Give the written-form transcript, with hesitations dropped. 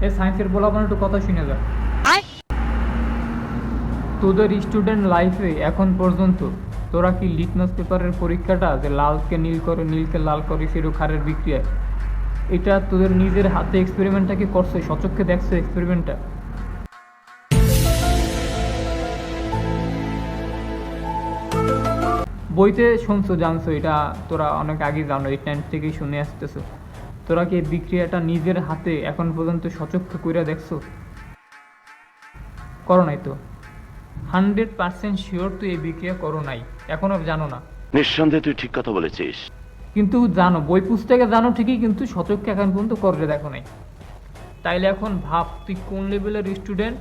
এই সায়েন্সের বলাবন একটু কথা শুনে যা। তোদের স্টুডেন্ট লাইফে এখন পর্যন্ত তোরা কি লিটমাস পেপারের পরীক্ষাটা যে লালকে নীল করে নীলকে লাল করে সেরকম ক্ষারের বিক্রিয়া, এটা তোদের নিজের হাতে এক্সপেরিমেন্টটা কি করছো, সচক্ষে দেখছো এক্সপেরিমেন্টটা? বইতে শুনছো জানছো, এটা তোরা অনেক আগে জানো, এই 10 থেকেই শুনে আসতেছো। তোরা কি এই বিক্রিয়াটা নিজের হাতে এখন পর্যন্ত সচক্ষে কইরা দেখছো? করো নাই তো? 100% শিওর তুই এই বিক্রিয়া করো নাই, এখনো জানো না। নিঃসন্দেহে তুই ঠিক কথা বলেছিস। কিন্তু জানো, বই পুস্তকে জানো ঠিকই, কিন্তু সচক্ষে এখন পর্যন্ত করে দেখো নাই। তাইলে এখন ভাব তুই কোন লেভেলের স্টুডেন্ট।